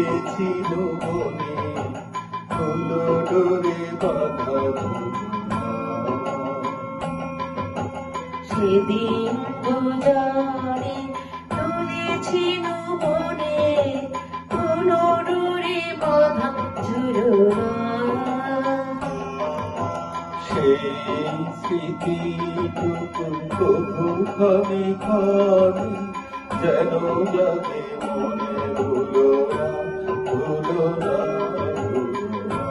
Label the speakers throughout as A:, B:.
A: দুলেছিল মনে ফুলো ডোরে বাঁধা ঝুলনা।
B: সেদিন দুজনে দুলেছিল মনে ফুলো ডোরে বাঁধা ঝুলনা।
A: সেই স্মৃতিটুকু কভু খানি খানি যেন যাতে মনে ভুলো না, ভুলো না, ভুলো না।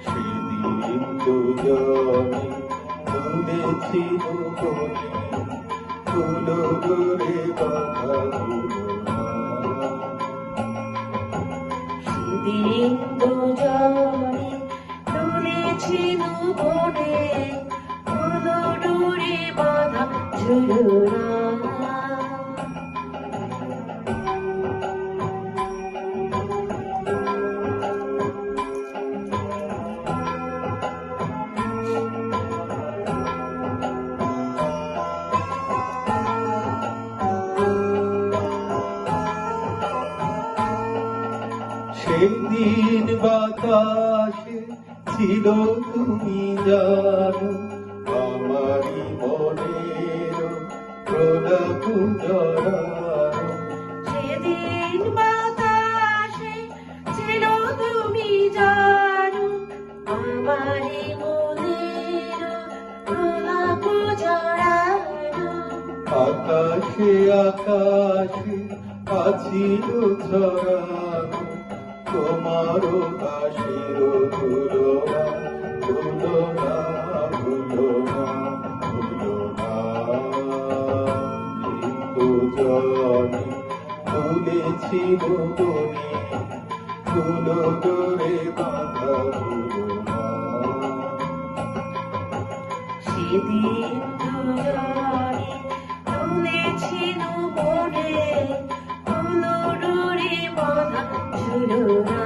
A: সেদিন দুজনে দুলেছিল মনে ফুলো ডোরে বাঁধা ঝুলনা।
B: সেদিন দুজনে দুলেছিল মনে ফুলো ডোরে বাঁধা ঝুলনা।
A: সেদিন বাতাসে ছিল তুমি জানো আমারই মনের প্রলাপ জড়ানো।
B: সেদিন বাতাসে ছিল তুমি জানো আমারই মনের প্রলাপ জড়ানো।
A: আকাশে আকাশে আছিল ছড়ানো তোমারও হাসির তুলনা, তুলনা, তুলনা, তুলনা। দুজনে তুলেছিল মনে ফুলো ডোরে বাঁধা ঝুলনা।
B: সেদিন দুজনে তুলেছিল মনে ফুলো ডোরে বাঁধা ঝুলনা।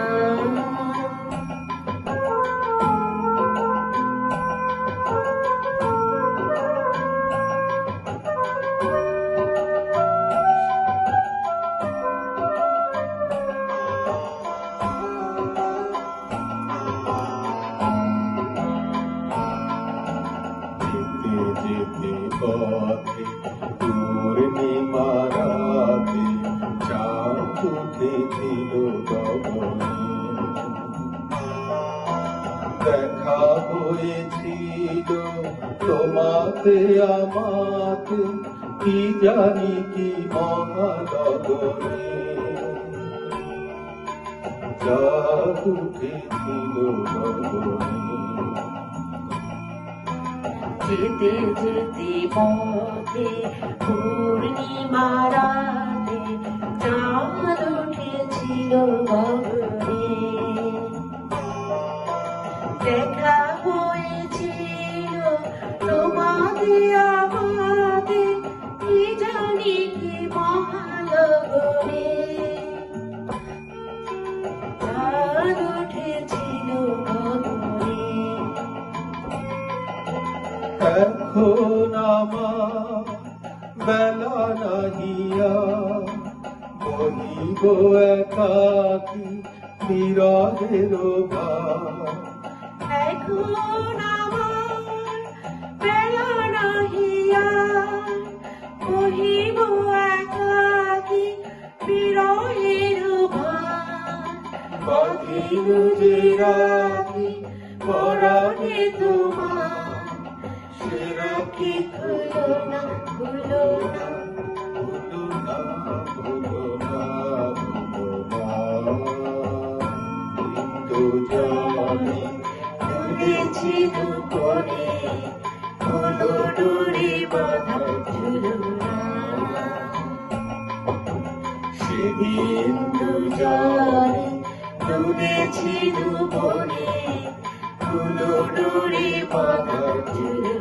A: যেতে পথে পূর্ণিমা রাতে চাঁদ উঠেছিল গগনে। দেখা হয়েছিল তোমাতে আমাতে কি জানি কি মহানগরে। চাঁদ উঠেছিল গগনে।
B: যেতে যেতে পথে পূর্ণিমা রাতে চাঁদ উঠেছিল গগনে। দেখা হয়েছিল তোমাতে আমাতে কি জানি কি মহানগরে। চাঁদ উঠেছিল গগনে।
A: এখন আমার বেলা নাহিয়া বহিব একাকী বিরহের ভার।
B: এখন আমার বেলা নাহিয়া বহিব একাকী বিরহের ভার।
A: বাঁধিল যে রাখি পরাণে তোমার সে রাখি
B: খুলো না, খুলো না,
A: ভুলো না, ভুলো না, ভুলো না। দুজনে
B: তুলেছিল মনে ফুলো ডোরে বাঁধা ঝুলনা।
A: সেদিন
B: দুজনে তুলেছিল মনে ফুলো ডোরে বাঁধা ঝুলনা।